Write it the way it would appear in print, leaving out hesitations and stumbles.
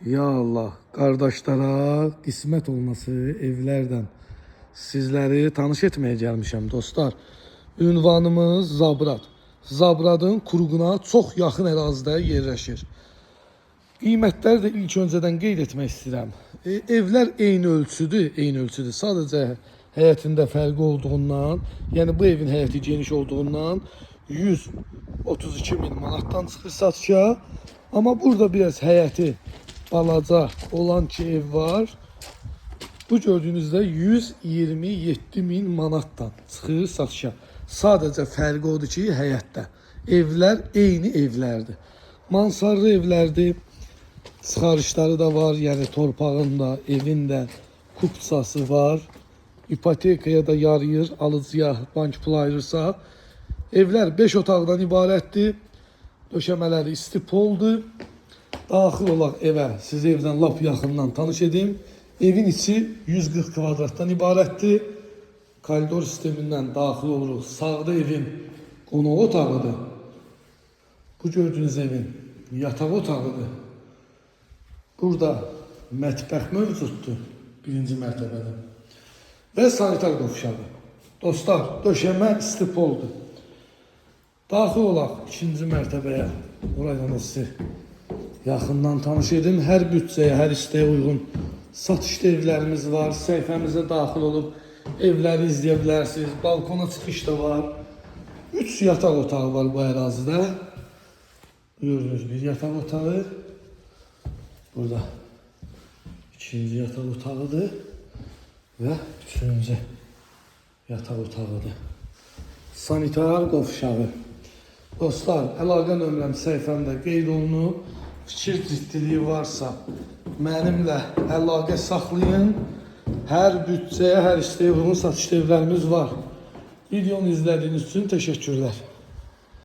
Ya Allah, qardaşlara qismət olması evlərdən sizləri tanış etməyə gəlmişəm dostlar. Ünvanımız Zabrat. Zabradın Kurğuna çox yaxın ərazidə yerləşir. Qiymətləri də ilk öncədən qeyd etmək istəyirəm. Evlər eyni ölçüdür. Sadəcə həyətində fərqi olduğundan, yəni bu evin həyəti geniş olduğundan 132 min manatdan çıxır satışa. Amma burada biraz həyəti balaca olan ki ev var. Bu gördüğünüzdə 127 min manatdan çıxır satışa. Sadəcə fərqi odur ki, həyətdə. Evlər eyni evlərdir. Mansarlı evlərdir. Çıxarışları da var, yəni torpağın da, evin də kupçası var. İpotekaya da yarayır, alıcıya bank pul ayırırsa. Evlər 5 otaqdan ibarətdir. Döşəmələri istipoldur. Daxil olaq evə, sizi evdən lap yaxından tanış edim. Evin içi 140 kvadratdan ibarətdir. Koridor sistemindən daxil oluruq. Sağda evin qonaq otağıdır. Bu gördüğünüz evin yataq otağıdır. Burada mətbəx mövcuddur birinci mərtəbədə. Və sanitar qovşağı. Dostlar, döşəmə istipoldur. Daxil olaq ikinci mərtəbəyə. Orayla sizi yaxından tanış edim. Hər büdcəyə, hər istəyə uyğun satışlı evlərimiz var. Səhifəmizə daxil olub evləri izləyə bilərsiniz. Balkona çıxış da var. 3 yataq otağı var bu ərazidə. Gördüğünüz bir yataq otağı. Burada ikinci yataq otağıdır. Və üçüncü yataq otağıdır. Sanitar qovşağı. Dostlar, əlaqə nömrəm səhifəmdə qeyd olunub. Fikir ciddiliyi varsa mənimlə əlaqə saxlayın. Hər büdcəyə, hər istəyə uyğun satışlı evlərimiz var. Videonu izlədiyiniz üçün təşəkkürlər.